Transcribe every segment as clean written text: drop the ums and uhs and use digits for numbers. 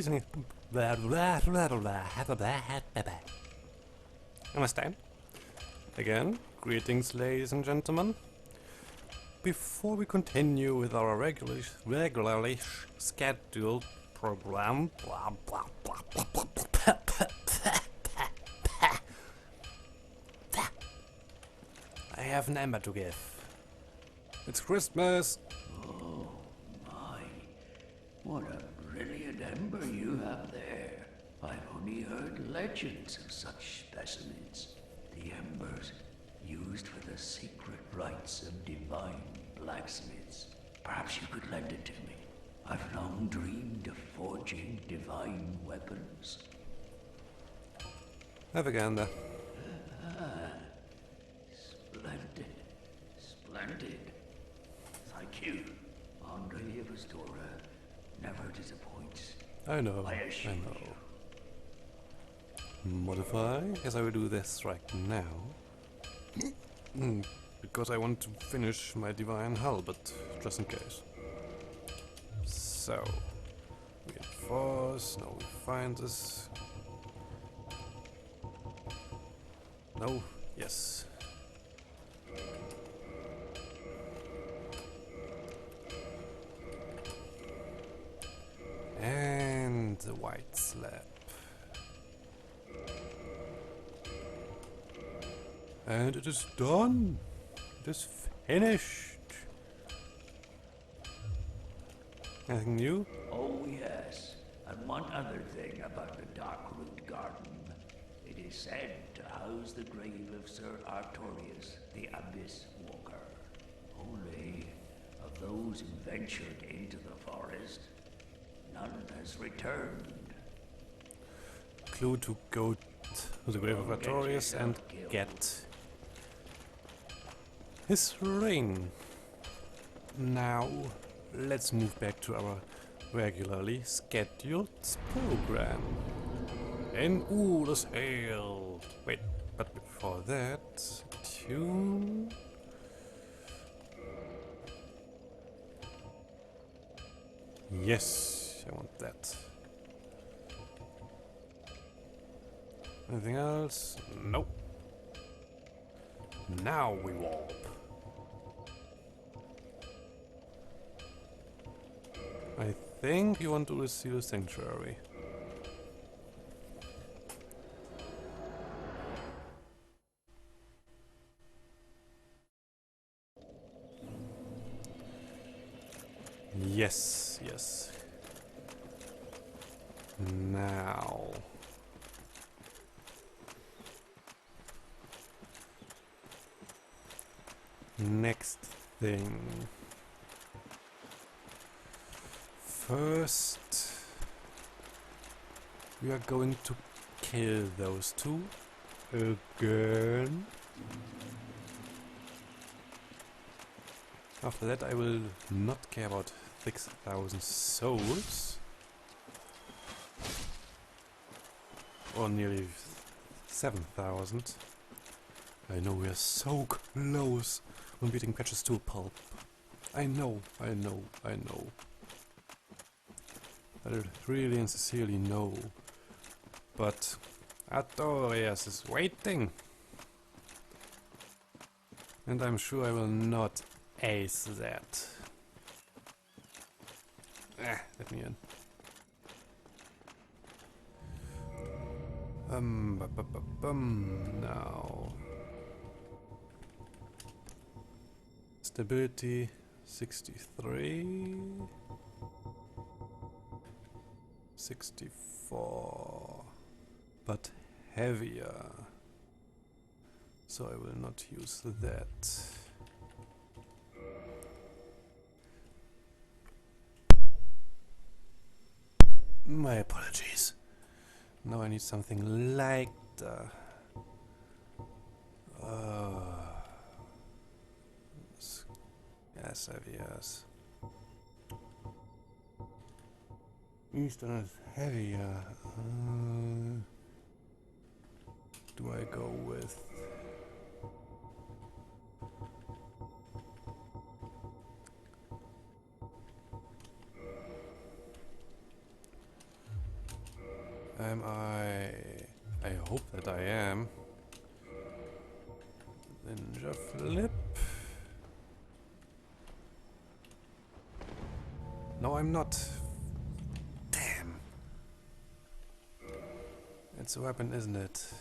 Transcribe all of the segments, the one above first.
and understand? Again, greetings, ladies and gentlemen. Before we continue with our regularly scheduled program, I have an ember to give. It's Christmas. Oh my, what a brilliant ember you have there. I've only heard legends of such specimens. The embers used for the secret rites of divine blacksmiths. Perhaps you could lend it to me. I've long dreamed of forging divine weapons. Have a gander. Splendid. Splendid. Thank you. Andre of Astora never disappoints. I know, I I assure know. Modify, as I will do this right now. Because I want to finish my divine halberd, just in case. So, reinforce, now we find this. No, yes. And the white slab. And it is done. It is finished. Anything new? Oh yes, and one other thing about the Darkroot Garden. It is said to house the grave of Sir Artorias, the Abyss Walker. Only of those who ventured into the forest, none has returned. Clue to go to the grave of Artorias and get his ring. Now, let's move back to our regularly scheduled program. In Ule's Hail. Wait, but before that, tune. Yes, I want that. Anything else? Nope. Now we warp. I think you want to receive a sanctuary. Yes, yes. Now. Next thing. First, we are going to kill those two again. After that, I will not care about 6,000 souls. Or nearly 7,000. I know we are so close on beating Patches to a pulp. I know. I really and sincerely know. But Artorias is waiting. And I'm sure I will not ace that. Let me in. Now. Stability 63. 64. But heavier. So I will not use that. My apologies. Now I need something lighter. Yes, yes. Eastern is heavier. Do I go with? Am I... I hope that I am. Ninja Flip. No, I'm not. Damn. It's a weapon, isn't it?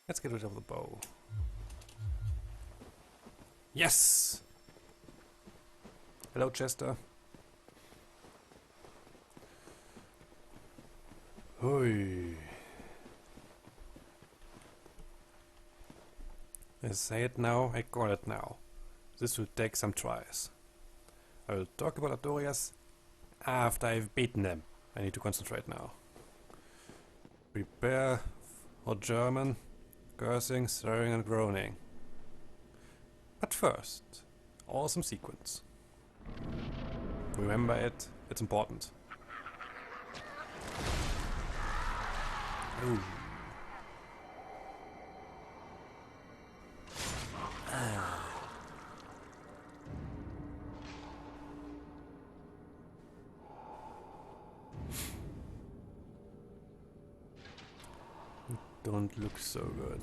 Let's get rid of the bow. Yes! Hello, Chester. Hoi. I say it now, I call it now. This will take some tries. I will talk about Artorias after I've beaten them. I need to concentrate now. Prepare for German, cursing, swearing and groaning. But first, awesome sequence. Remember it, it's important. Ooh. Don't look so good.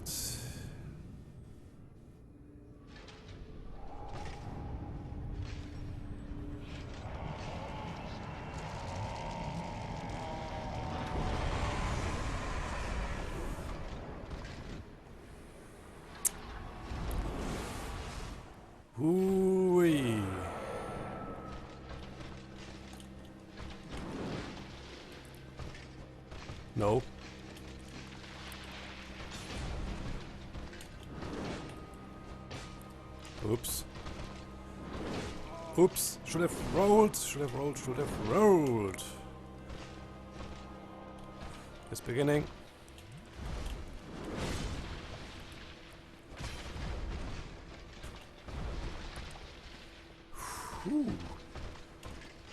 Hooey. No. Oops. Oops. Should have rolled. Should have rolled. Should have rolled. It's beginning. Whew.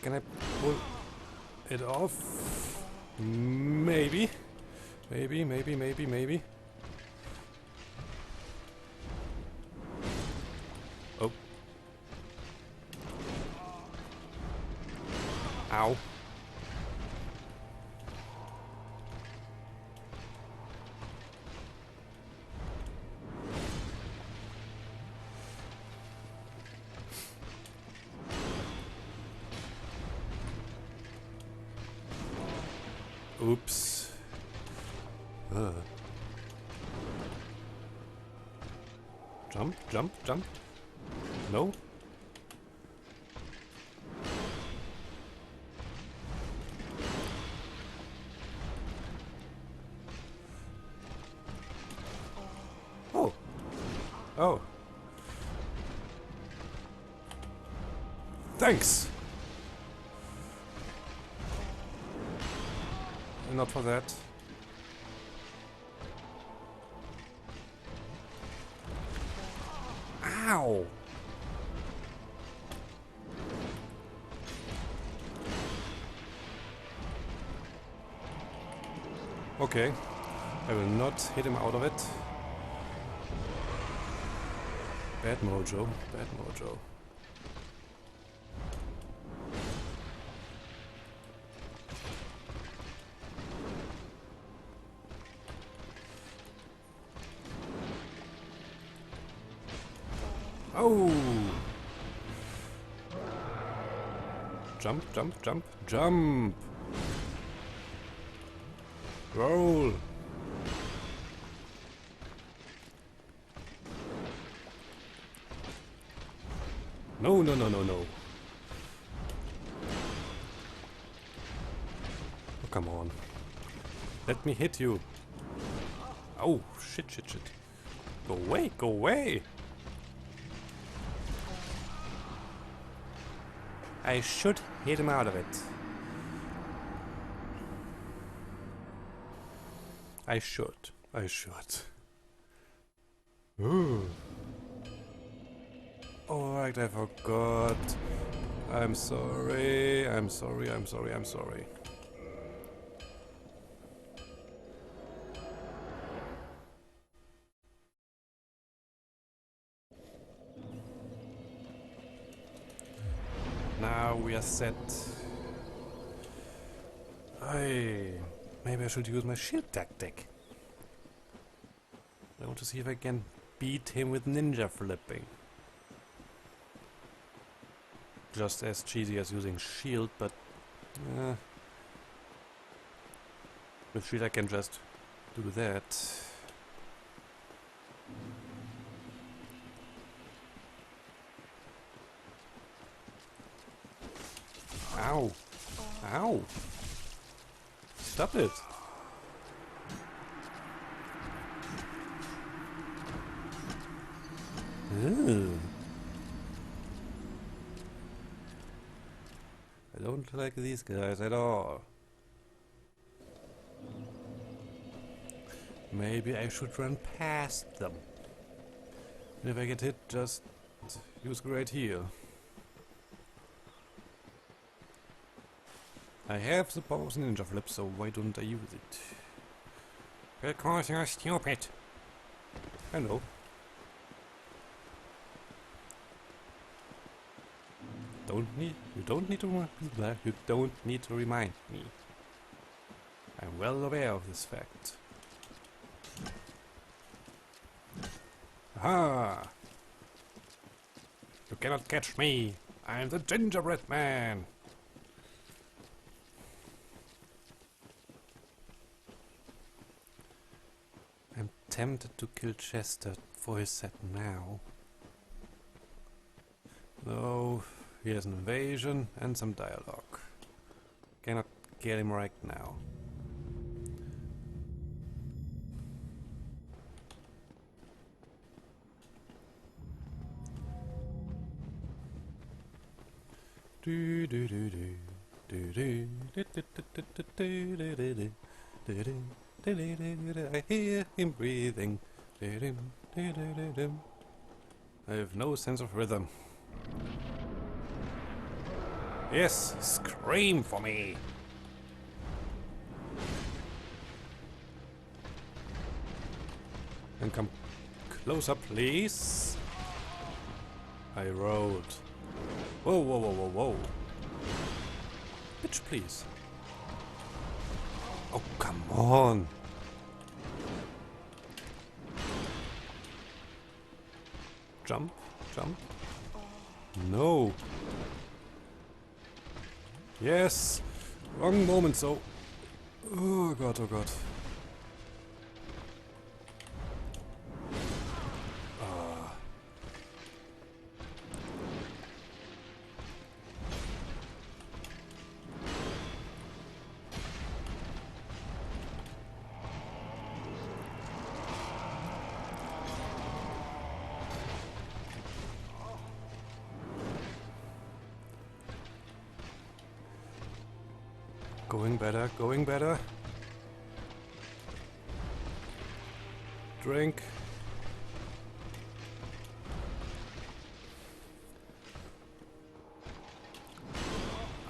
Can I pull it off? Maybe. Maybe, maybe, maybe, maybe. Oh. Ow. Oops. Jump, jump, jump. No. Oh. Oh. Thanks. Not for that. Ow! Okay. I will not hit him out of it. Bad mojo. Bad mojo. Oh! Jump, jump, jump, jump! Roll! No, no, no, no, no. Oh, come on. Let me hit you. Oh, shit, shit, shit. Go away, go away! I should hit him out of it. I should. I should. Ooh. Alright, I forgot. I'm sorry. I'm sorry. I'm sorry. I'm sorry. Now we are set. Maybe I should use my shield tactic. I want to see if I can beat him with ninja flipping. Just as cheesy as using shield, but with shield I can just do that. Ow! Ow! Stop it! Ew. I don't like these guys at all. Maybe I should run past them. And if I get hit, just use Great Heal. I have the pause Ninja Flip, so why don't I use it? Because you're stupid. I know. You don't need to remind me. I'm well aware of this fact. Aha! You cannot catch me. I'm the gingerbread man. I'm tempted to kill Chester for his set now. Though he has an invasion and some dialogue. Cannot get him right now. Do do do do do do do do do do do do. I hear him breathing. I have no sense of rhythm. Yes, scream for me! And come closer, please. I rolled. Whoa, whoa, whoa, whoa, whoa. Bitch, please. Oh, come on. Jump, jump. No. Yes. Wrong moment, so. Oh god, oh god. Going better, going better. Drink.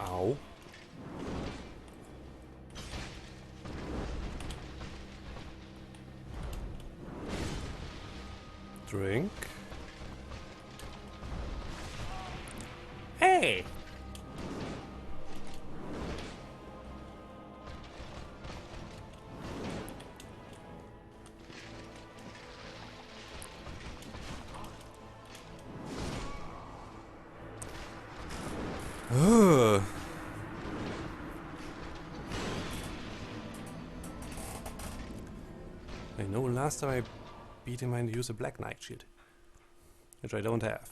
Ow. Drink. Hey! I know last time I beat him I used a Black Knight shield, which I don't have.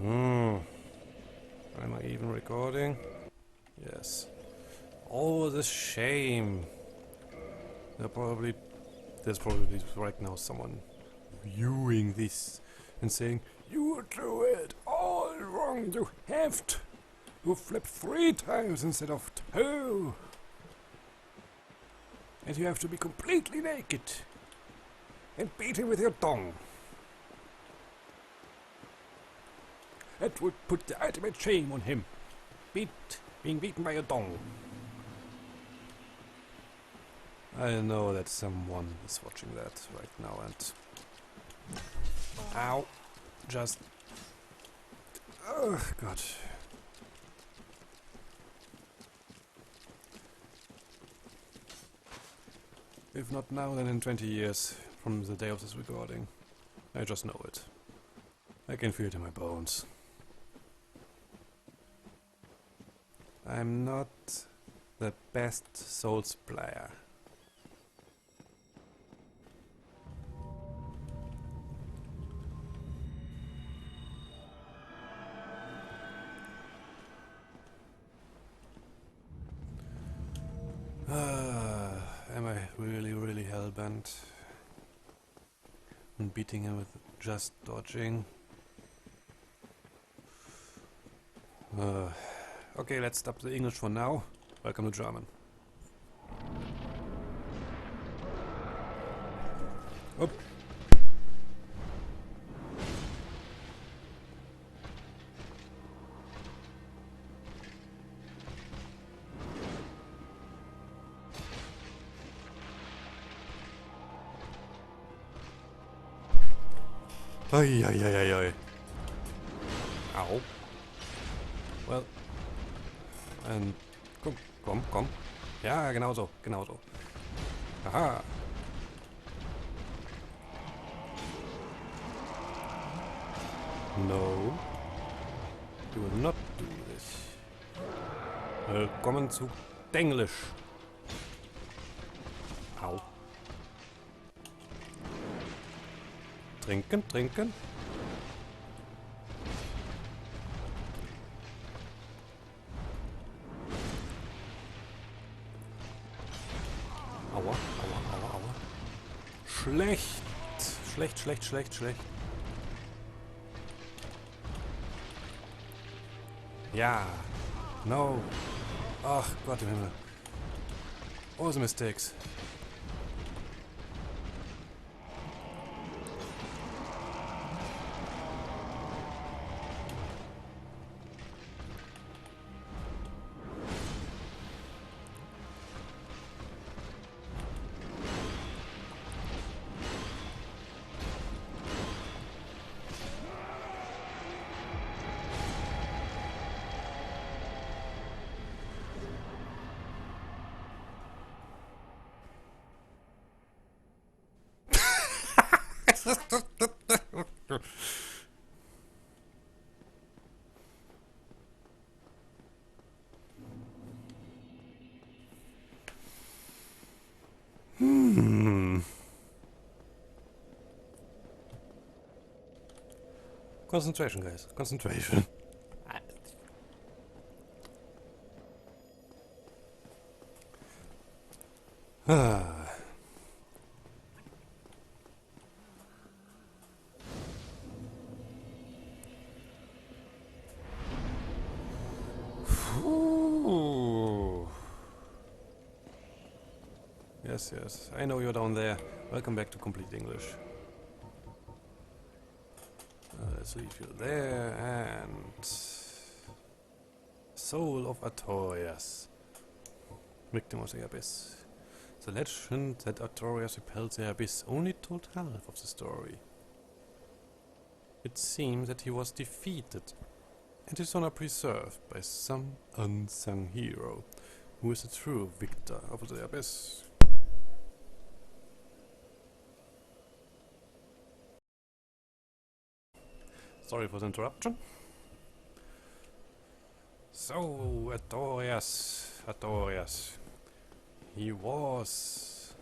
Am I even recording? Yes. Oh, the shame. There's probably right now someone viewing this and saying, "You do it all wrong. You have to. You flip 3 times instead of 2. And you have to be completely naked and beat him with your tongue. That would put the ultimate shame on him. Being beaten by a dong." I know that someone is watching that right now and... Ow! Just... Oh, God. If not now, then in 20 years from the day of this recording. I just know it. I can feel it in my bones. I'm not the best Souls player. Am I really hellbent on beating him with just dodging? Okay, let's stop the English for now. Welcome to German. Up. Oi, oi, oi, oi, oi. Au. Well. Komm. Ja, genau so. Aha. No. You will not do this. Willkommen zu Englisch. Au. Trinken. Aua. Schlecht. Ja. No. Ach Gott im Himmel. All the mistakes. Concentration, guys. Concentration. Ah. Ooh. Yes. I know you're down there. Welcome back to Complete English. Let's leave you there and... Soul of Artorias. Victim of the Abyss. The legend that Artorias repelled the Abyss only told half of the story. It seems that he was defeated and his honor preserved by some unsung hero who is the true victor of the Abyss. Sorry for the interruption. So, Artorias. He was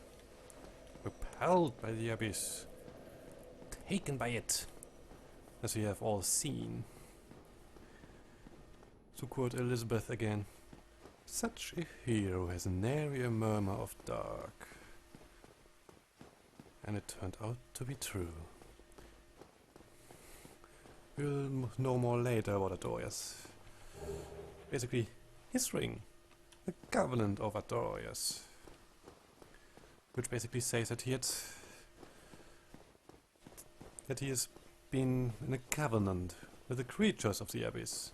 repelled by the Abyss, taken by it, as we have all seen. To quote Elizabeth again, such a hero has nary a murmur of dark. And it turned out to be true. We'll know more later about Artorias. Basically, his ring, the Covenant of Artorias, which basically says that he has been in a covenant with the creatures of the Abyss.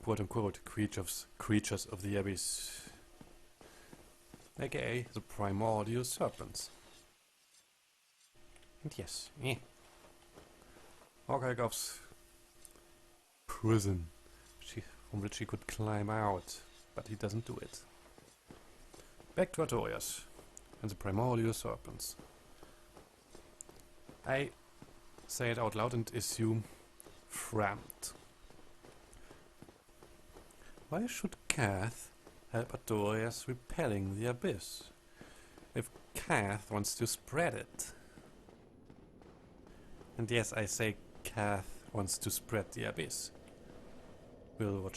Quote unquote, creatures of the Abyss. aka the primordial serpents. And yes, Orkagov's prison, from which he could climb out, but he doesn't do it. Back to Artorias. and the primordial serpents. I say it out loud and assume Frammed. Why should Kath help Artorias repelling the abyss, if Kath wants to spread it? And yes, I say Kath wants to spread the abyss. We'll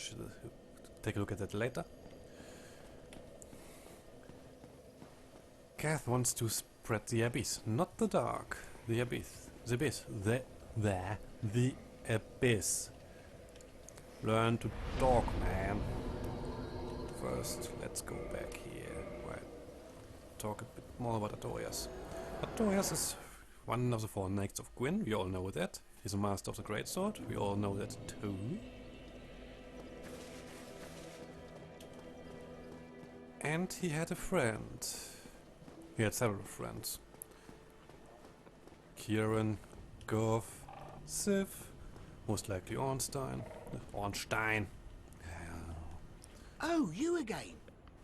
take a look at that later. Kath wants to spread the abyss, not the dark. The abyss. The abyss. The abyss. Learn to talk, man. First, let's go back here. Right. Talk a bit more about Artorias. Artorias is one of the four knights of Gwyn, we all know that. He's a master of the greatsword, we all know that too. And he had a friend. He had several friends. Kieran, Gov, Sif, most likely Ornstein. Ornstein. Oh, you again?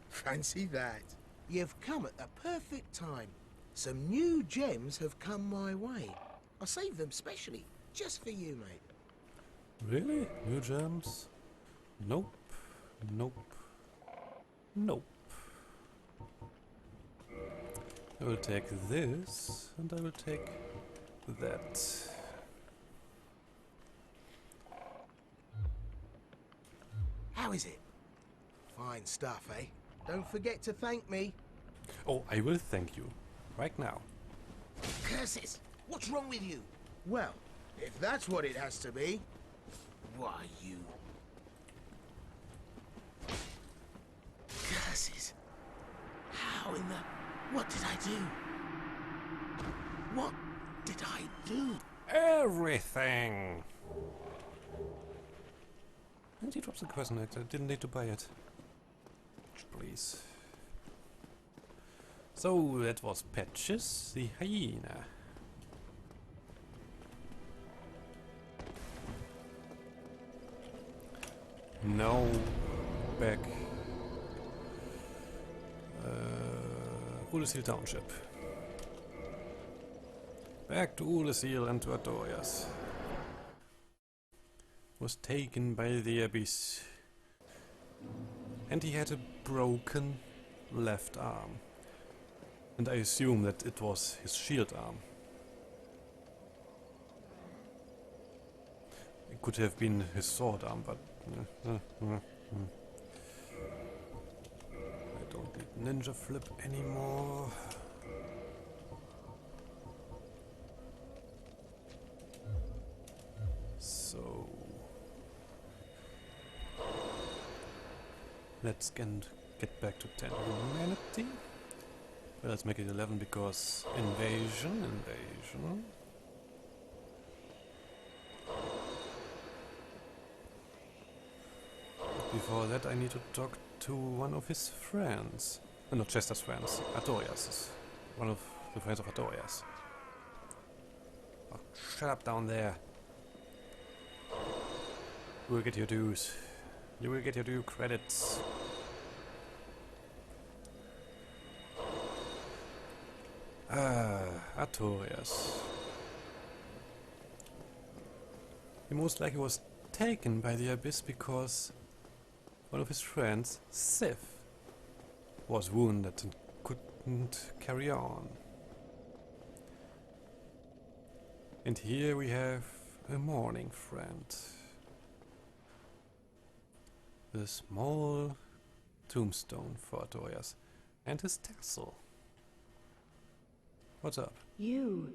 Fancy that. You've come at the perfect time. Some new gems have come my way. I saved them specially, just for you, mate. Really? New gems? Nope. Nope. Nope. I will take this, and I will take that. How is it? Fine stuff, eh? Don't forget to thank me. Oh, I will thank you. Right now. Curses! What's wrong with you? Well, if that's what it has to be, why you... Curses! How in the... What did I do? What did I do? Everything! And he drops the question. I didn't need to buy it. Please. So that was Patches, the hyena. Now back Ulesil Township. Back to Ulesil and to Artorias. Was taken by the abyss. And he had a broken left arm. And I assume that it was his shield arm. It could have been his sword arm, but... I don't need Ninja Flip anymore. So... let's get back to 10 humanity. Well, let's make it 11 because invasion. Before that I need to talk to one of his friends. Not Chester's friends, Artorias is one of the friends of Artorias. Oh, shut up down there. You will get your dues. You will get your due credits. Artorias. He most likely was taken by the abyss because one of his friends, Sif, was wounded and couldn't carry on. And here we have a mourning friend. The small tombstone for Artorias and his tassel. What's up? You.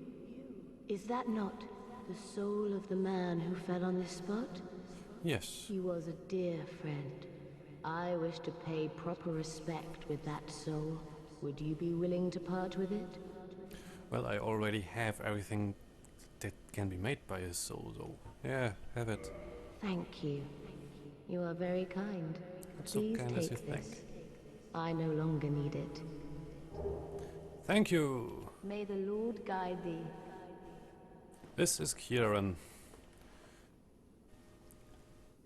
Is that not the soul of the man who fell on this spot? Yes. He was a dear friend. I wish to pay proper respect with that soul. Would you be willing to part with it? Well, I already have everything that can be made by his soul, though. Yeah, have it. Thank you. You are very kind. That's so Please kind as you take this. think. I no longer need it. Thank you. May the Lord guide thee. This is Kieran.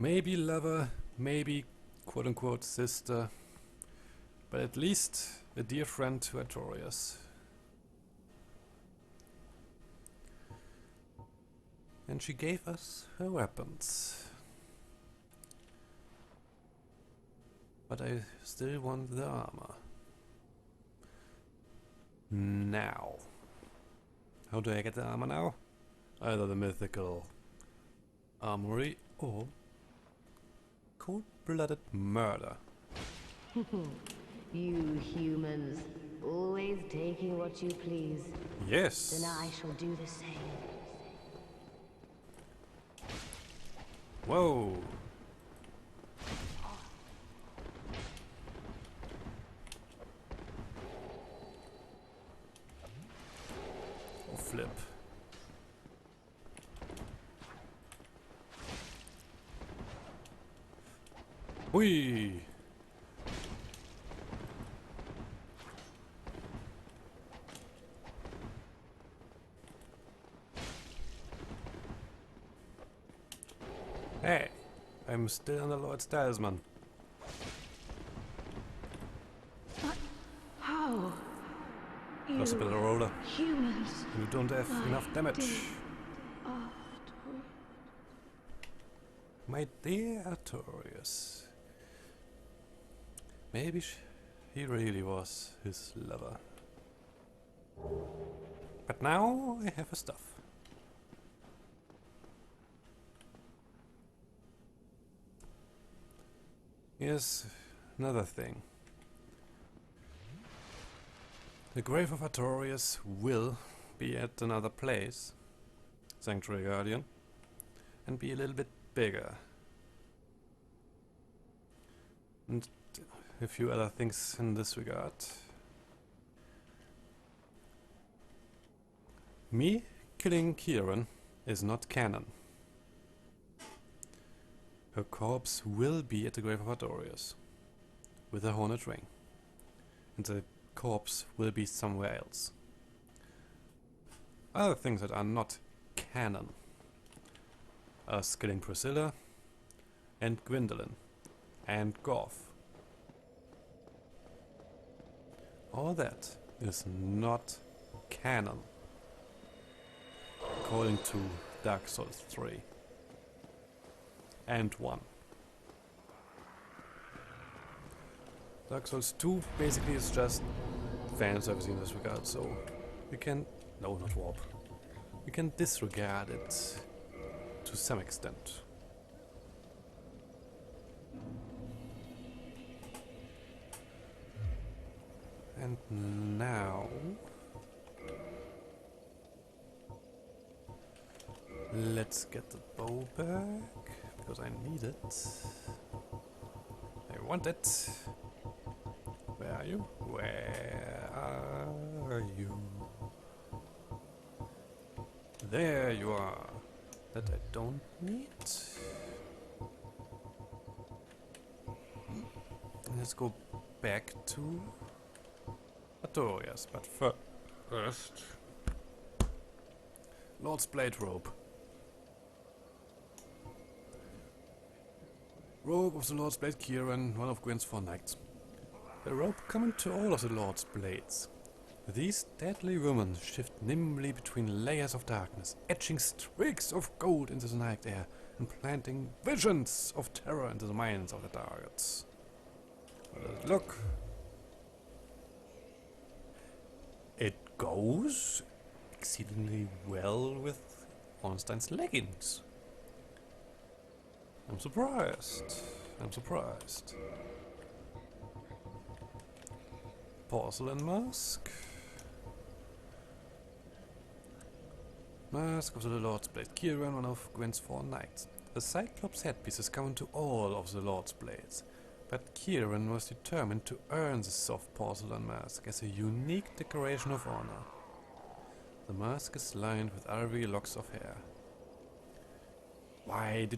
Maybe lover, maybe quote-unquote sister. But at least A dear friend to Artorias. And she gave us her weapons. But I still want the armor. Now. How do I get the armor now? Either the mythical armory or cold-blooded murder. You humans, always taking what you please. Yes. Then I shall do the same. Whoa. Or flip. Whee! Hey, I'm still on the Lord's talisman. How? Lost a bit of a roller. Humans. You don't have enough damage. My dear Artorias. Maybe he really was his lover. But now I have her stuff. Here's another thing. The grave of Artorias will be at another place, Sanctuary Guardian, and be a little bit bigger. And a few other things in this regard. Me killing Kieran is not canon. Her corpse will be at the grave of Artorias, with a hornet ring, and the corpse will be somewhere else. Other things that are not canon are killing Priscilla, and Gwendolyn, and Goff. All that is not canon, according to Dark Souls 3 and 1. Dark Souls 2 basically is just fan service in this regard, so we can... no, not warp. We can disregard it to some extent. And now... let's get the bow back, because I need it. I want it. Where are you? Where are you? There you are. That I don't need. Let's go back to Artorias, but first... Lord's Blade Robe. Robe of the Lord's Blade Kieran, one of Gwyn's 4 knights. A robe common to all of the Lord's Blades. These deadly women shift nimbly between layers of darkness, etching streaks of gold into the night air, and planting visions of terror into the minds of the targets. Look. It goes exceedingly well with Ornstein's leggings. I'm surprised. I'm surprised. Porcelain mask. Mask of the Lord's Blade Kieran, one of Gwyn's 4 knights. The Cyclops headpiece is common to all of the Lord's Blades, but Kieran was determined to earn the soft porcelain mask as a unique decoration of honor. The mask is lined with ivory locks of hair. Why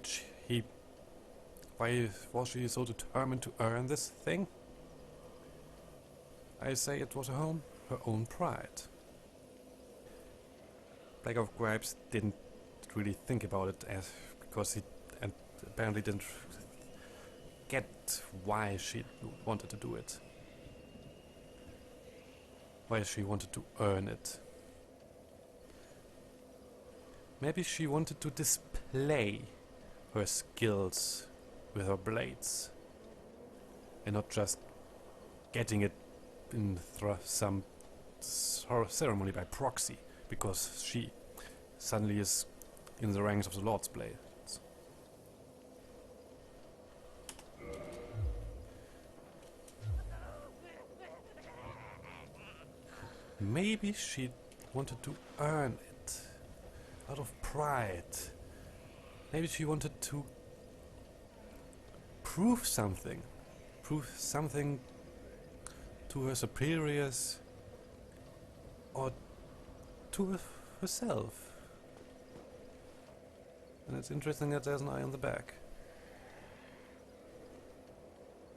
was she so determined to earn this thing? I say it was her own pride. Black of Gripes didn't really think about it because he apparently didn't get why she wanted to do it. why she wanted to earn it. Maybe she wanted to display her skills with her blades and not just getting it in some ceremony by proxy because she suddenly is in the ranks of the Lord's Blades. Maybe she wanted to earn it out of pride. Maybe she wanted to prove something to her superiors or to herself. And it's interesting that there's an eye on the back.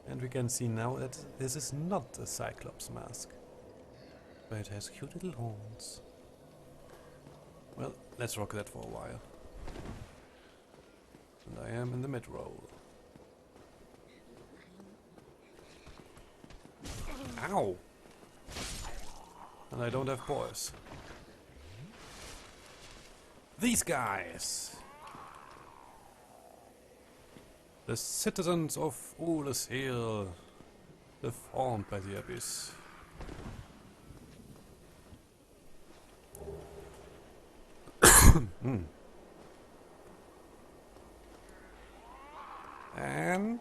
And we can see now that this is not a Cyclops mask, but it has cute little horns. Well, let's rock that for a while. And I am in the mid-roll. Ow! And I don't have boys. These guys! The citizens of Ulis Hill, deformed by the abyss. And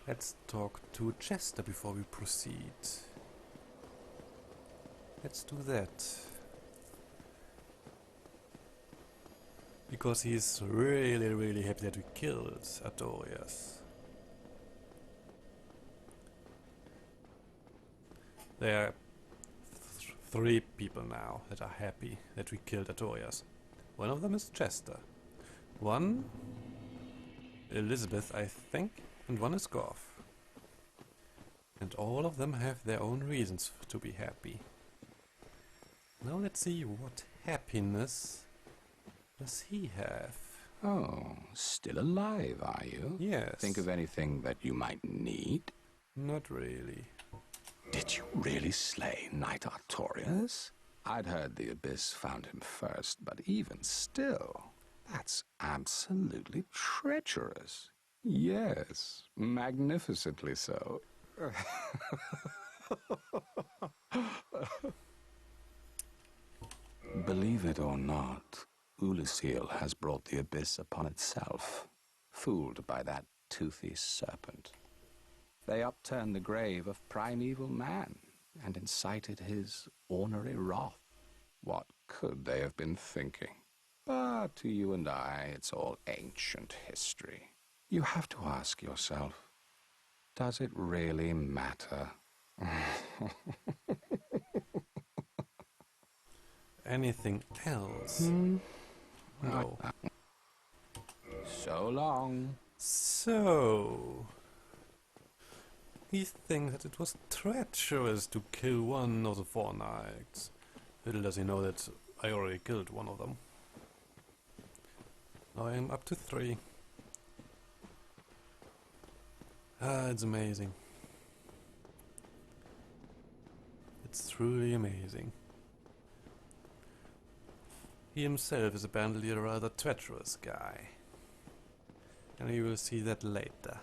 let's talk to Chester before we proceed. Let's do that. Because he's really, really happy that we killed Artorias. There are three people now that are happy that we killed Artorias. One of them is Chester. One, Elizabeth, I think, and one is Goff. And all of them have their own reasons to be happy. Now let's see what happiness does he have. Oh, still alive, are you? Yes. Think of anything that you might need? Not really. Did you really slay Knight Artorias? I'd heard the Abyss found him first, but even still, that's absolutely treacherous. Yes, magnificently so. Believe it or not, Ulysil has brought the Abyss upon itself, fooled by that toothy serpent. They upturned the grave of primeval man and incited his ornery wrath. What could they have been thinking? But to you and I, it's all ancient history. You have to ask yourself, does it really matter? Anything else? No. So long. So... he thinks that it was treacherous to kill one of the four knights. Little does he know that I already killed one of them. Now I am up to 3. Ah, it's amazing. It's truly amazing. He himself is apparently a rather treacherous guy. And we will see that later.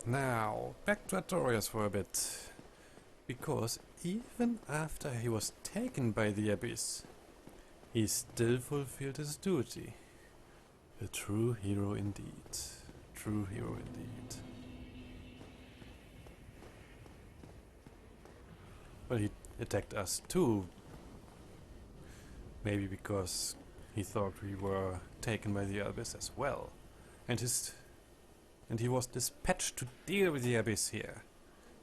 Now, back to Artorias for a bit. Because even after he was taken by the Abyss, he still fulfilled his duty. A true hero indeed. True hero indeed. Well, he attacked us too. Maybe because he thought we were taken by the Abyss as well. And he was dispatched to deal with the Abyss here.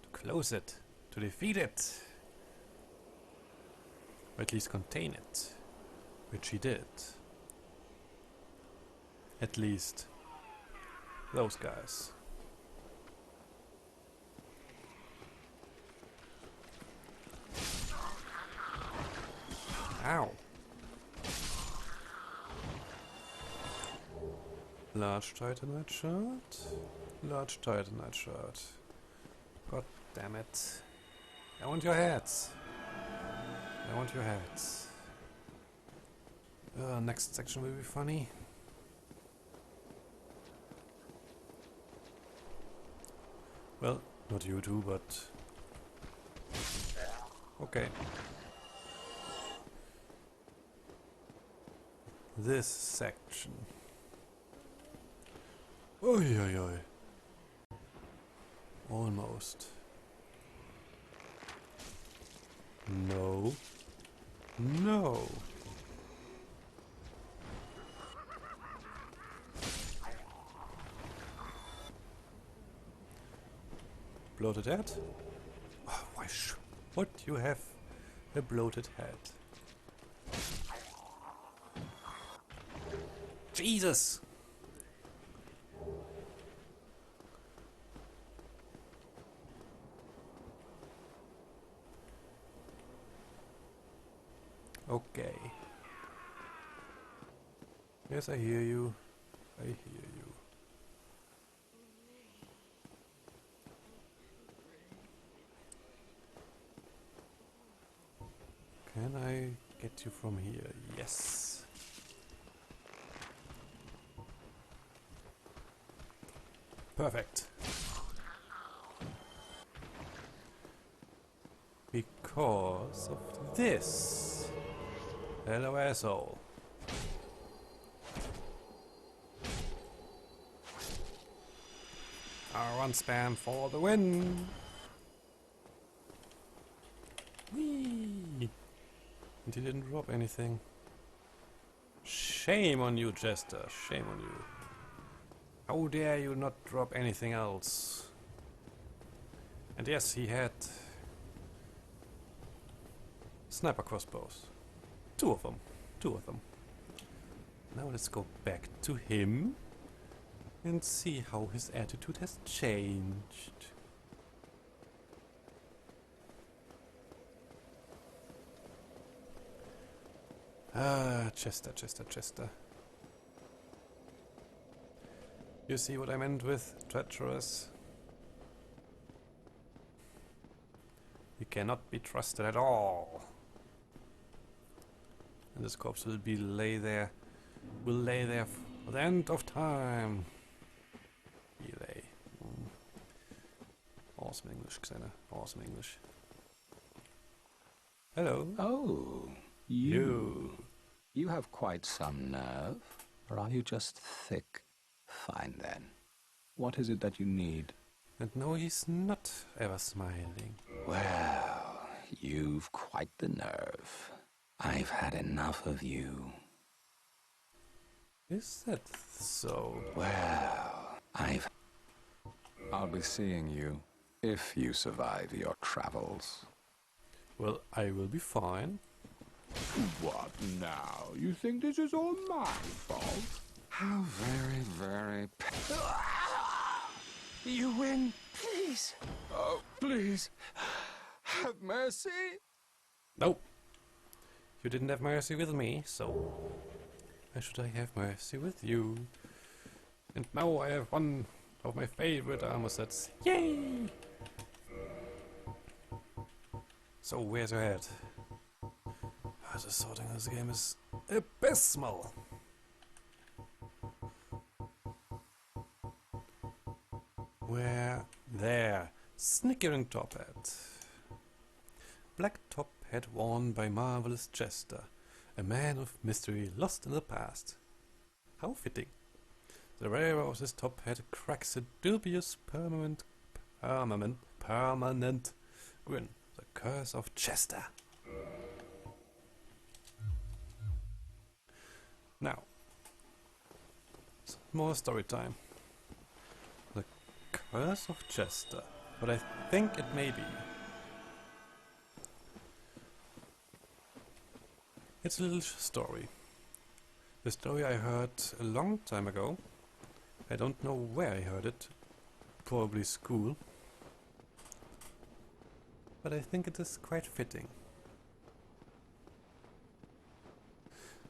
To close it. To defeat it. Or at least contain it. Which he did. At least those guys. Ow. Large Titanite shot. Large titanite shard. God damn it. I want your heads. I want your heads. Next section will be funny. Well, not you two, but... okay. This section. Oi, oi, oi. Almost. No. No. Bloated head? Oh, why would you have a bloated head? Jesus! Okay. Yes, I hear you. I hear you. Can I get you from here? Yes. Perfect. Because of this. Hello, asshole. R1 spam for the win. Whee! And he didn't drop anything. Shame on you, Jester. Shame on you. How dare you not drop anything else? And yes, he had sniper crossbows. Two of them. Two of them. Now let's go back to him and see how his attitude has changed. Ah, Chester, Chester, Chester. You see what I meant with treacherous? He cannot be trusted at all. And this corpse will lay there for the end of time. Lay. Awesome English, Xena. Awesome English. Hello. Oh, you. You have quite some nerve. Or are you just thick? Fine then. What is it that you need? And no, he's not ever smiling. Well, you've quite the nerve. I've had enough of you. Is that so? Well, I'll be seeing you if you survive your travels. Well, I will be fine. What now? You think this is all my fault? How very, very... You win! Please! Oh, please! Have mercy! Nope. You didn't have mercy with me, so why should I have mercy with you? And now I have one of my favorite armor sets. Yay! So where's your head? The sorting of this game is abysmal. Where? There. Snickering top hat. Black top hat worn by marvelous Jester, a man of mystery lost in the past. How fitting. The wearer of this top hat cracks a dubious permanent grin. The curse of Jester. Now, some more story time. The curse of Jester. What I think it may be. It's a little story. The story I heard a long time ago. I don't know where I heard it. Probably school. But I think it is quite fitting.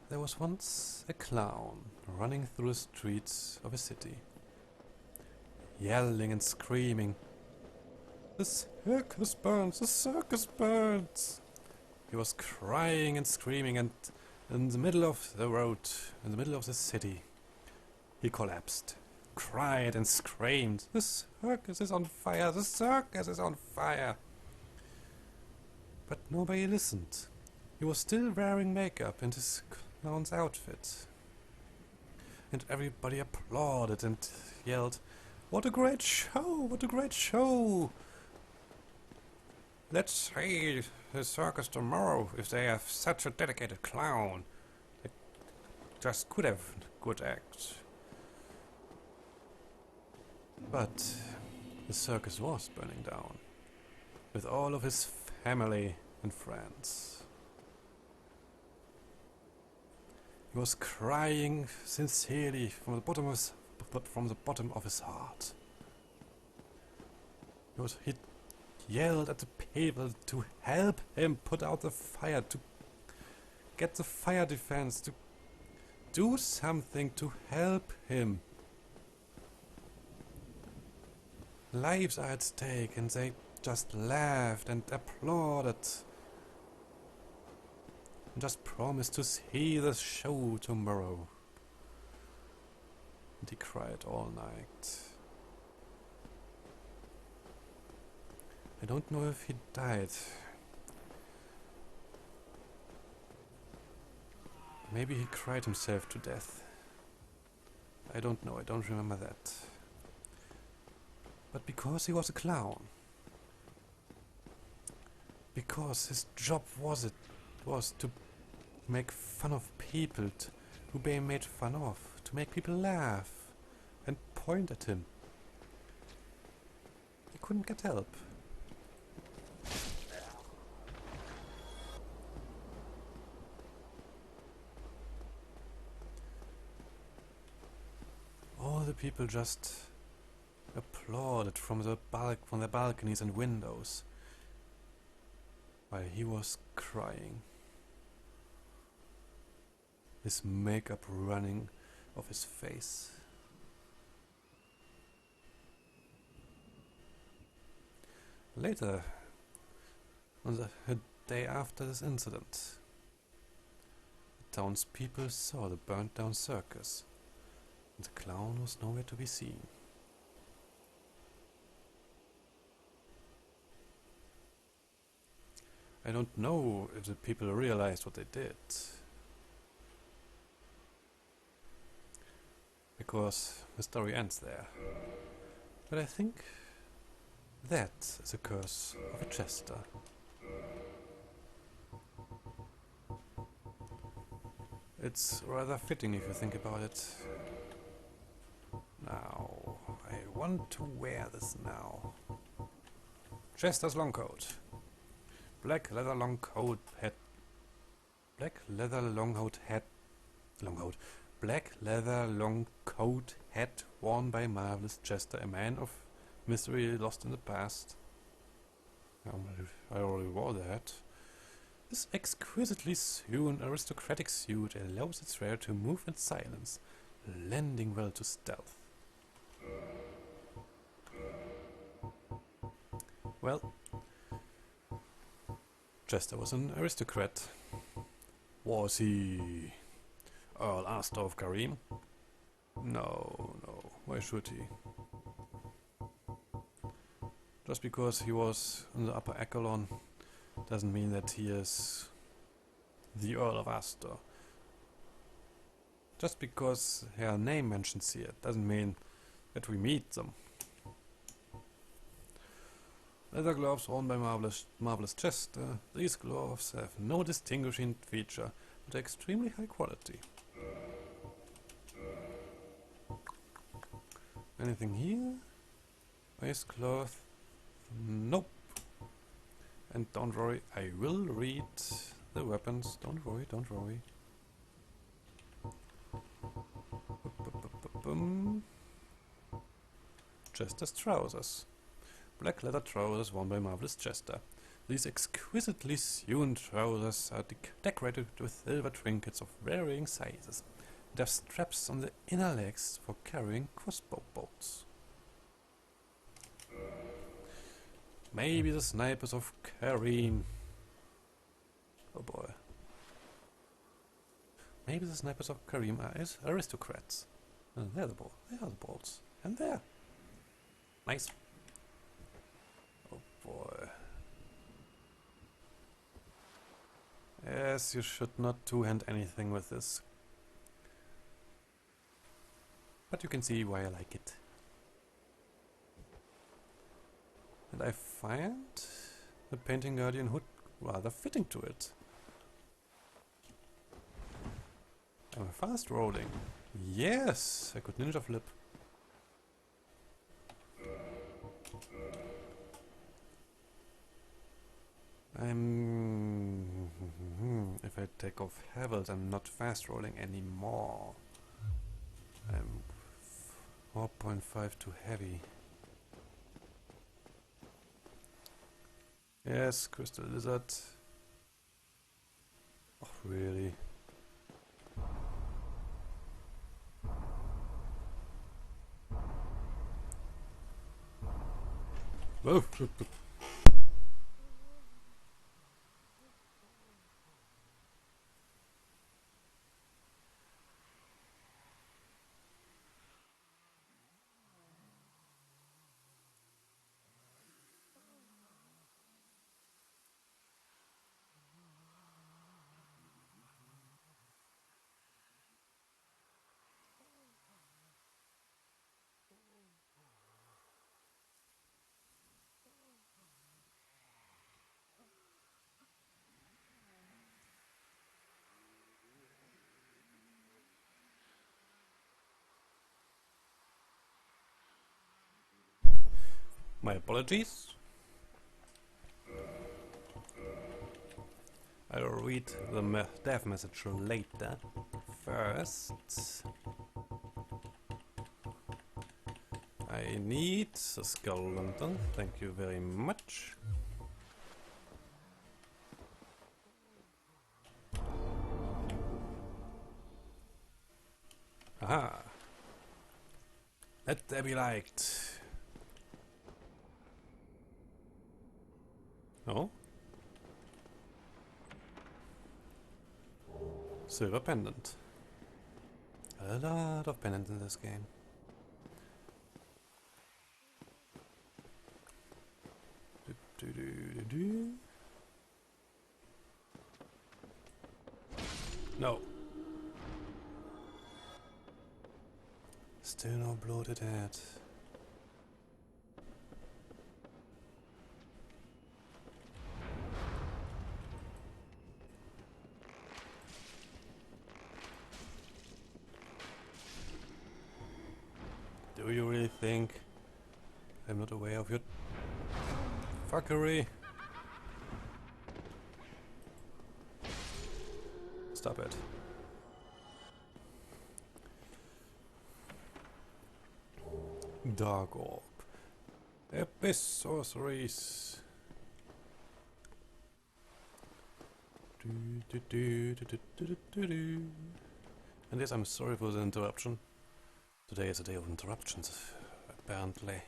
There was once a clown running through the streets of a city. yelling and screaming. The circus burns! The circus burns! He was crying and screaming, and in the middle of the road, in the middle of the city, he collapsed, cried and screamed, "The circus is on fire! The circus is on fire!" But nobody listened. He was still wearing makeup and his clown's outfit. And everybody applauded and yelled, "What a great show! What a great show! Let's see the circus tomorrow if they have such a dedicated clown. They just could have good acts." But the circus was burning down, with all of his family and friends. He was crying sincerely from the bottom of his heart. He yelled at the people to help him put out the fire, to get the fire defense, to do something to help him. Lives are at stake, and they just laughed and applauded and just promised to see the show tomorrow. And he cried all night. I don't know if he died. Maybe he cried himself to death. I don't know, I don't remember that. But because he was a clown, because his job was to make fun of people who they made fun of, to make people laugh and point at him, he couldn't get help. All the people just applauded from their balconies and windows while he was crying, his makeup running off his face. Later, on the day after this incident, the townspeople saw the burnt down circus, and the clown was nowhere to be seen. I don't know if the people realized what they did, because the story ends there. But I think that is a curse of a jester. It's rather fitting if you think about it. Now, I want to wear this now. Jester's long coat. Black leather long coat hat. Black leather long coat hat. Black leather long coat hat worn by marvelous jester, a man of mystery lost in the past. I already wore that. This exquisitely sewn aristocratic suit allows its wearer to move in silence, lending well to stealth. Well, Jester was an aristocrat. Was he Earl Astor of Karim? No. Why should he? Just because he was in the upper echelon doesn't mean that he is the Earl of Astor. Just because her name mentions here doesn't mean that we meet them. Leather gloves worn by marvelous Jester. These gloves have no distinguishing feature, but are extremely high quality. Anything here? Waistcloth? Nope. And don't worry, I will read the weapons. Don't worry. Jester's trousers. Black leather trousers worn by marvelous Jester. These exquisitely sewn trousers are decorated with silver trinkets of varying sizes and have straps on the inner legs for carrying crossbow bolts. Maybe the snipers of Kareem. Oh boy. Maybe the snipers of Kareem are aristocrats. And there are the balls. And there. Nice. Oh boy. Yes, you should not two-hand anything with this. But you can see why I like it. And I find the Painting Guardian hood rather fitting to it. Am I fast rolling? Yes! I could Ninja Flip. If I take off Havels, I'm not fast rolling anymore. I'm 4.5 too heavy. Yes, Crystal Lizard. Oh, really? Oh, my apologies. I'll read the death message later. First, I need a skull lantern. Thank you very much. Aha! Let there be light. Oh? Silver pendant. A lot of pendants in this game. No. Still no bloated head. Do you really think I'm not aware of your fuckery? Stop it. Dark Orb. Abyss sorceries. And yes, I'm sorry for the interruption. Today is a day of interruptions, apparently.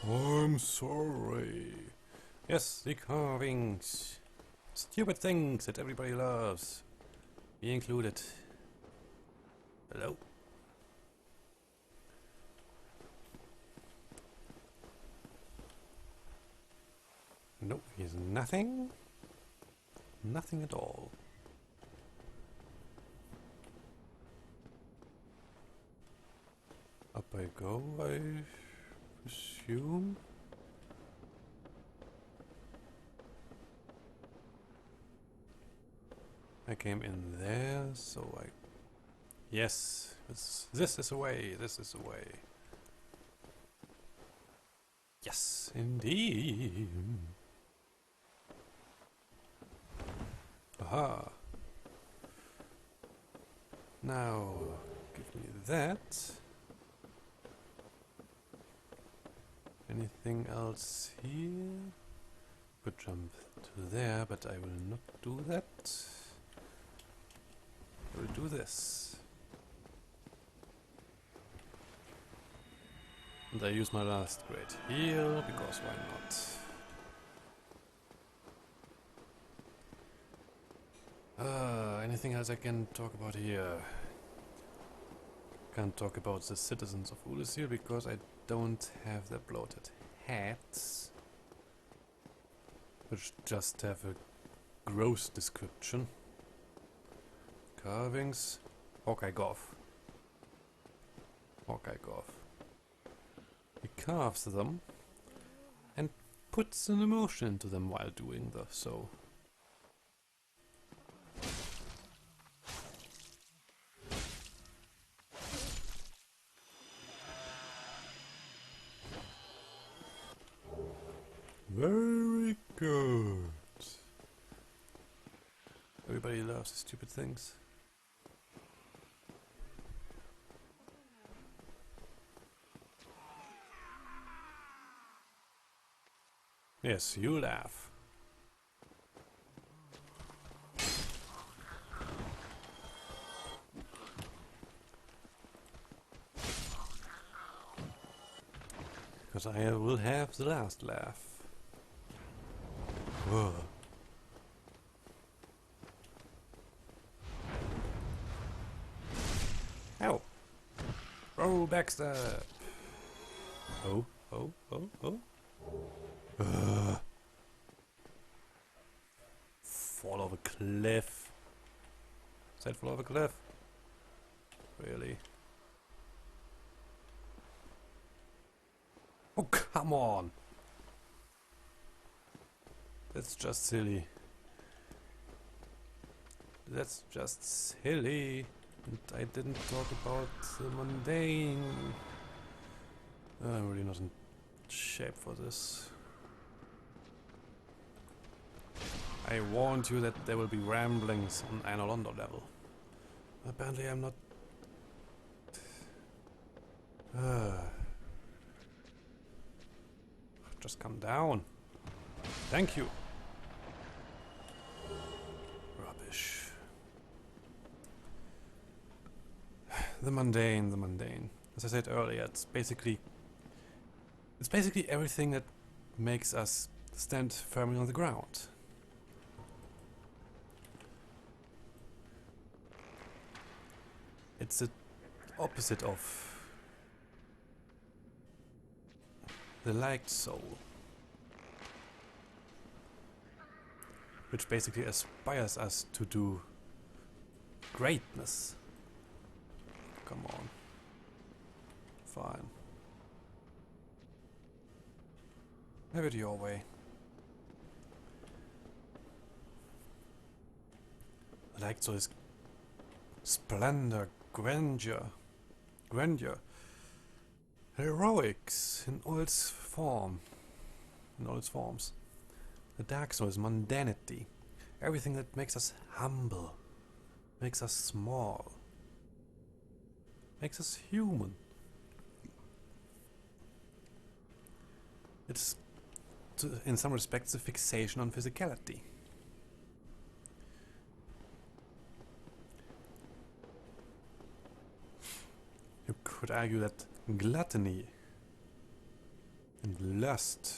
I'm sorry. Yes, the carvings. Stupid things that everybody loves. Me included. Hello? Nope, he's nothing. Nothing at all. Up I go, I assume. I came in there, so I... Yes, this is a way, this is a way. Yes, indeed. Aha. Now, give me that. Anything else here? Could jump to there, but I will not do that. We'll do this. And I use my last great heal, because why not? Anything else I can talk about here? Can't talk about the citizens of Ulysses because I don't have their bloated hats, which just have a gross description. Carvings. Hawkeye Goth. Hawkeye Goth. He carves them and puts an emotion into them while doing so. Very good. Everybody loves stupid things. Yes, you laugh. Because I will have the last laugh. Whoa. Ow! Oh, backstab! Oh, oh, oh, oh. Fall off a cliff. Said fall off a cliff. Really? Oh, come on! That's just silly. That's just silly. And I didn't talk about the mundane. I'm really not in shape for this. I warned you that there will be ramblings on Analondo level. Apparently I'm not... Just come down. Thank you. Rubbish. The mundane, the mundane. As I said earlier, it's basically everything that makes us stand firmly on the ground. It's the opposite of the liked soul, which basically aspires us to do greatness. Come on. Fine. Have it your way. I like so his splendor, grandeur, heroics in all its forms. The dark soul is mundanity, everything that makes us humble, makes us small, makes us human. It's, in some respects, a fixation on physicality. You could argue that gluttony and lust,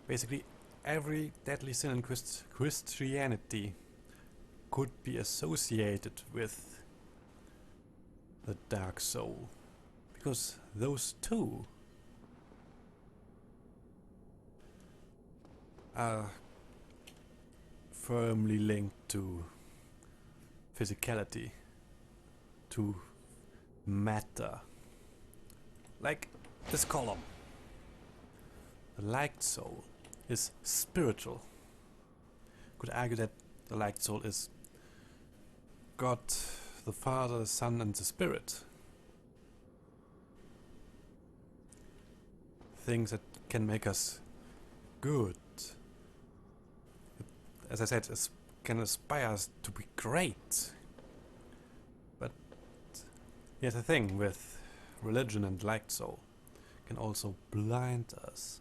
basically every deadly sin in Christianity, could be associated with the dark soul, because those two are firmly linked to physicality, to matter. Like this column. The liked soul is spiritual. Could argue that the liked soul is God, the Father, the Son, and the Spirit. Things that can make us good. As I said, can aspire us to be great. But here's the thing with religion and liked soul. Can also blind us.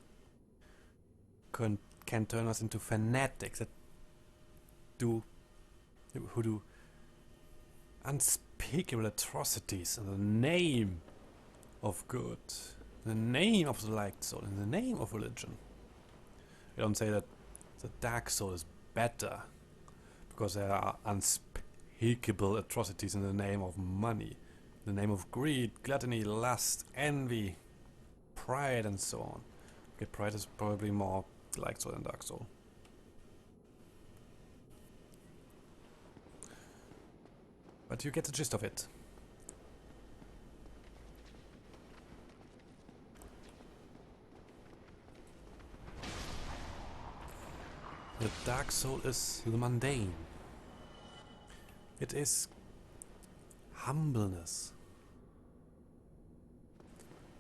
Can turn us into fanatics who do unspeakable atrocities in the name of good, in the name of the light soul, in the name of religion. I don't say that the dark soul is better because there are unspeakable atrocities in the name of money, in the name of greed, gluttony, lust, envy, pride, and so on. Okay, pride is probably more light soul than dark soul. But you get the gist of it. The dark soul is the mundane. It is humbleness.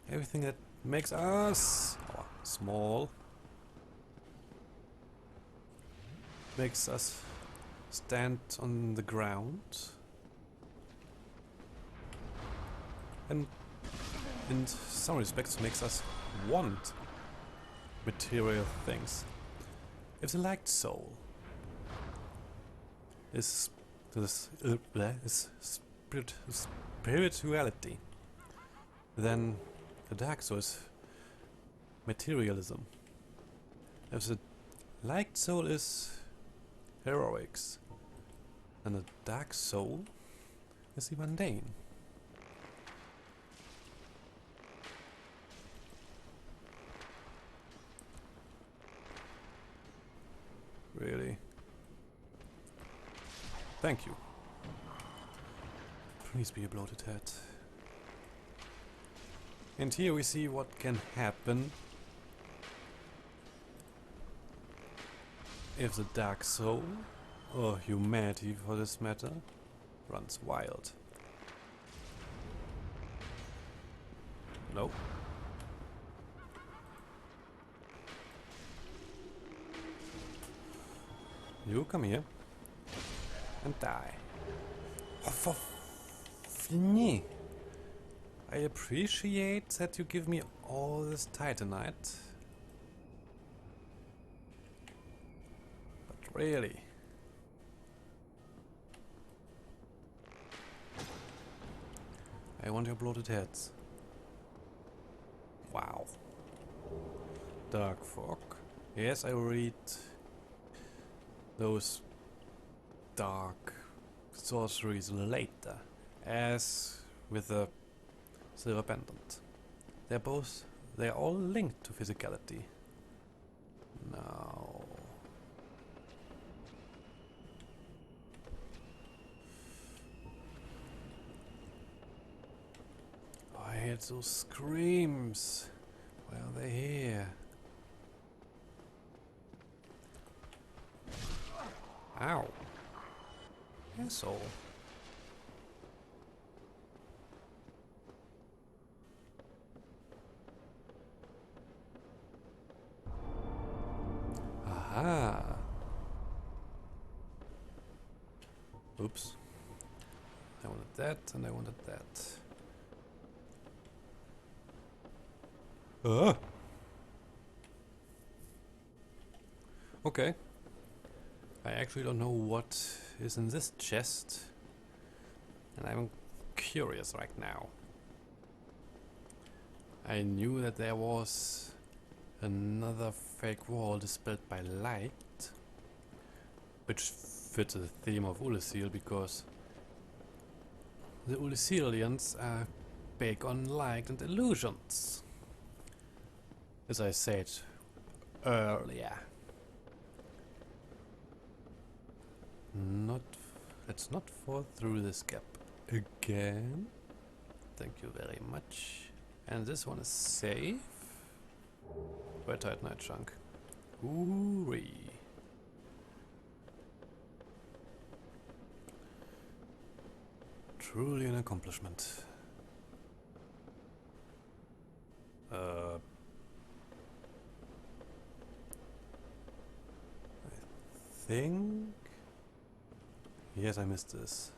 Everything that makes us small, makes us stand on the ground, and in some respects makes us want material things. If the light soul is spirituality, then the dark soul is materialism. If the light soul is heroics, then the dark soul is the mundane. Really? Thank you. Please be a bloated head. And here we see what can happen if the dark soul, or humanity for this matter, runs wild. No. You come here and die. Oh, for fini. I appreciate that you give me all this titanite. But really. I want your bloated heads. Wow. Dark fog. Yes, I read those dark sorceries later, as with the silver pendant. They're all linked to physicality. Now, I heard those screams. Why are they here? Ow. Asshole. Aha. Oops. I wanted that and I wanted that. Okay. I actually don't know what is in this chest, and I'm curious right now. I knew that there was another fake wall dispelled by light, which fits the theme of Ulyssil because the Ulyssilians are big on light and illusions, as I said earlier. Let's not fall through this gap again. Thank you very much. And this one is safe. Wet titanite chunk. Hooray. Truly an accomplishment. I think... Yes, I missed this.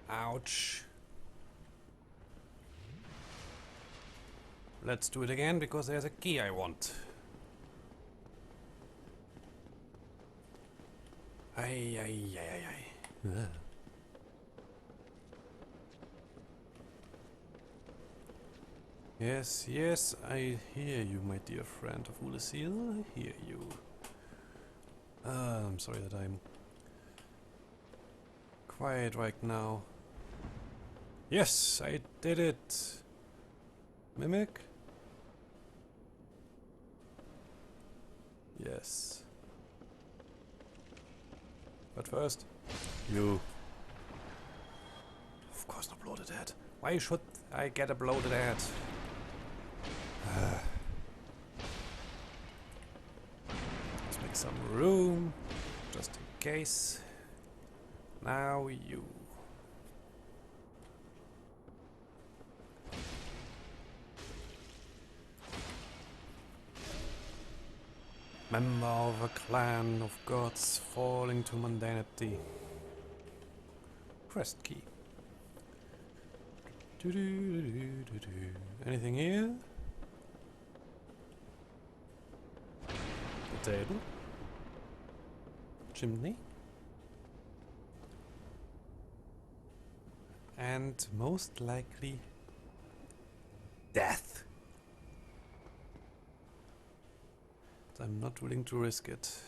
Ouch. Let's do it again because there's a key I want. Ay, ay, ay, ay, ay. Ugh. Yes, yes, I hear you, my dear friend of Ulysses. I hear you. I'm sorry that I'm quiet right now. Yes, I did it. Mimic? Yes. But first, you. Of course not bloated head. Why should I get a bloated head? Let's make some room, just in case. Now you. Member of a clan of gods falling to mundanity. Crest key. Anything here? A table? Chimney? And most likely death. But I'm not willing to risk it.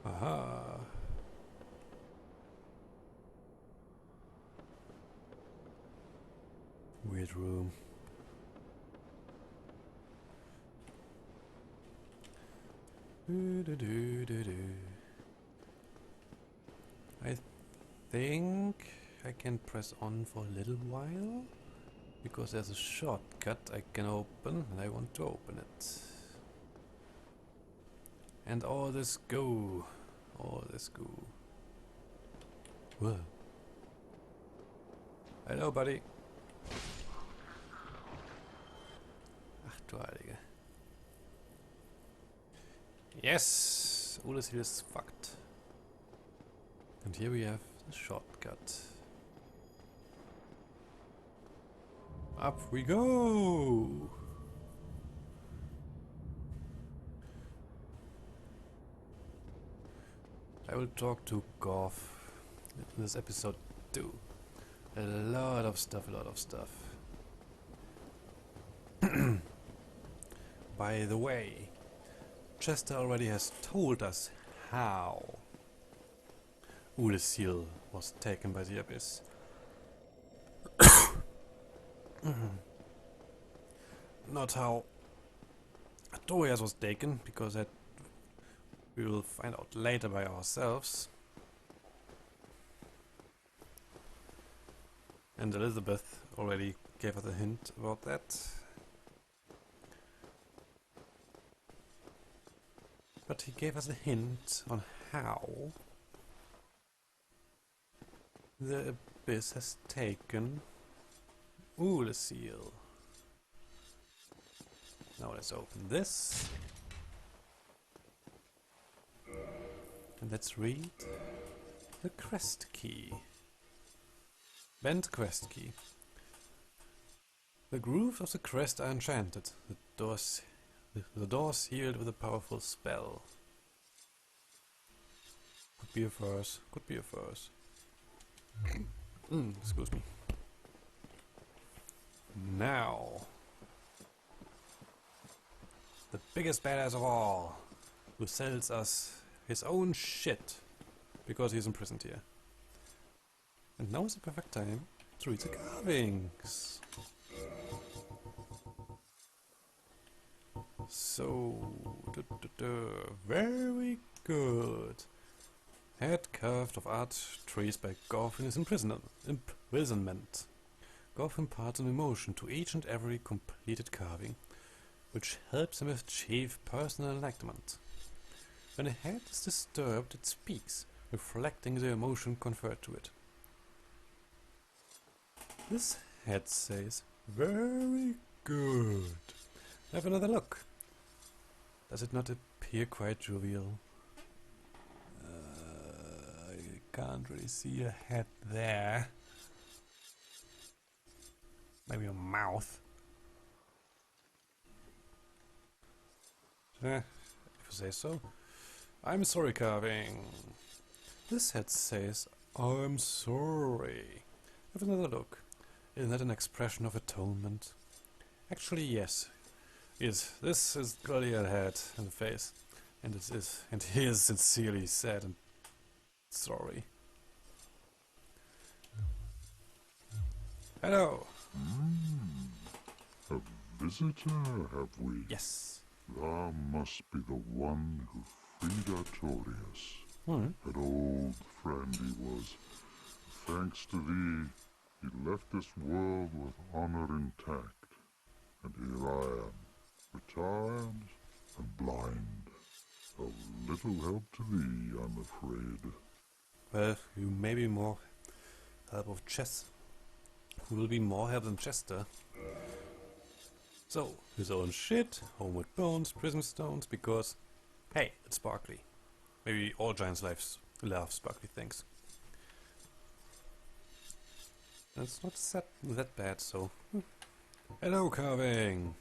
Aha. Weird room. I think I can press on for a little while because there's a shortcut I can open and I want to open it. And all this goo. All this goo. Whoa. Hello, buddy. Ach du Heilige. Yes! Ulysses is fucked. And here we have the shortcut. Up we go! I will talk to Goff in this episode too. A lot of stuff, By the way, Chester already has told us how Ulysses was taken by the Abyss. Not how Artorias was taken, because that we will find out later by ourselves. And Elizabeth already gave us a hint about that. But he gave us a hint on how the Abyss has taken Ulysses. Now let's open this. And let's read the crest key. Bent crest key. The grooves of the crest are enchanted. The door sealed with a powerful spell. Could be a first. Could be a first. Excuse me. Now, the biggest badass of all, who sells us his own shit because he's imprisoned here. And now is the perfect time to read the carvings. So, very good. Head carved of art traced by Goff in his imprisonment. Goff imparts an emotion to each and every completed carving, which helps him achieve personal enlightenment. When a head is disturbed, it speaks, reflecting the emotion conferred to it. This head says, "Very good." Have another look. Does it not appear quite jovial? I can't really see a head there. Maybe a mouth. If you say so. I'm sorry, carving. This head says, I'm sorry. Have another look. Isn't that an expression of atonement? Actually, yes. Yes, this is clearly a head and a face. And it is, and he is sincerely sad and sorry. Hello. A visitor, have we? Yes. Thou must be the one who freed Artorias. Hmm. An old friend he was. Thanks to thee, he left this world with honor intact. And here I am, retired and blind. Of little help to thee, I'm afraid. Well, you may be more help of Chess. Who will be more help than Chester? So, his own shit, homeward bones, prism stones, because, hey, it's sparkly. Maybe all giants' lives love sparkly things. That's not that bad, so... Hello, carving!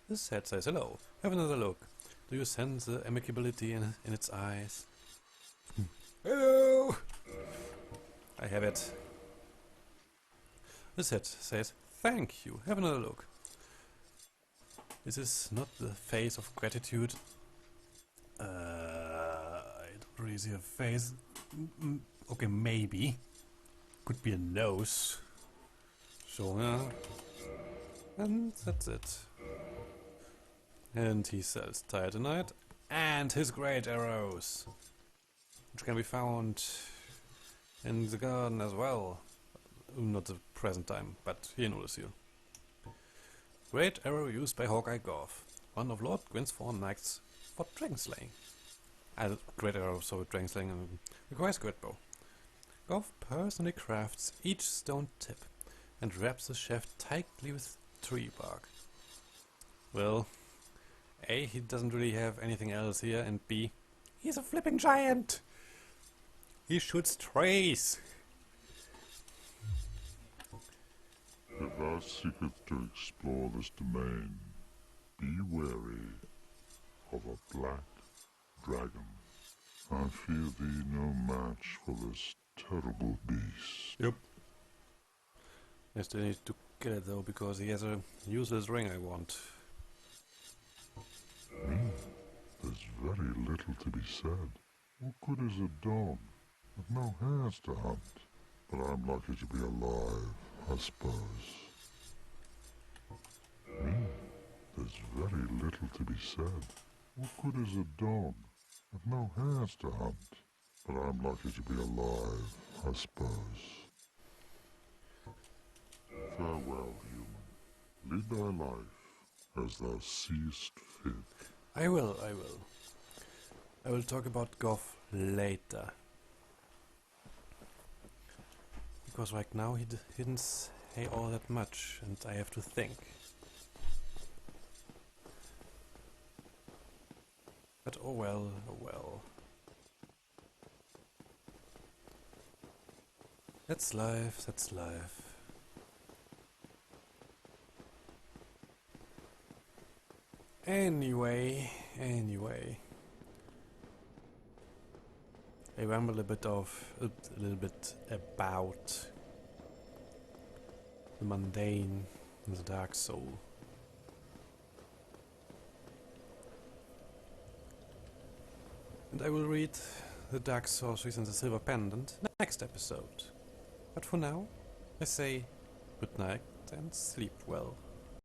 This head says hello. Have another look. Do you sense the amicability in its eyes? Hello! I have it. This head says thank you. Have another look. This is not the face of gratitude. I don't really see a face. Okay, maybe. Could be a nose. So, yeah. And that's it. And he sells titanite and his great arrows, which can be found in the garden as well. Not the present time, but here in Ulysses. Great arrow used by Hawkeye Goff, one of Lord Gwyn's 4 knights for dragon slaying. Great arrow, so dragon slaying requires great bow. Goff personally crafts each stone tip and wraps the shaft tightly with tree bark. Well, A, he doesn't really have anything else here, and B, he's a flipping giant! He shoots trees! If thou seekest to explore this domain, be wary of a black dragon. I fear thee no match for this terrible beast. Yep. I still need to kill it though, because he has a useless ring I want. There's very little to be said. What good is a dog with no hairs to hunt? But I'm lucky to be alive, I suppose. There's very little to be said. What good is a dog with no hairs to hunt? But I'm lucky to be alive, I suppose. Farewell, human. Lead thy life as thou seest fit. I will. I will talk about Goff later. Because right now he didn't say all that much, and I have to think. But oh well, oh well. That's life, that's life. Anyway. I ramble a little bit about the mundane and the dark soul. And I will read the Dark Sorceries and the Silver Pendant next episode. But for now, I say good night and sleep well.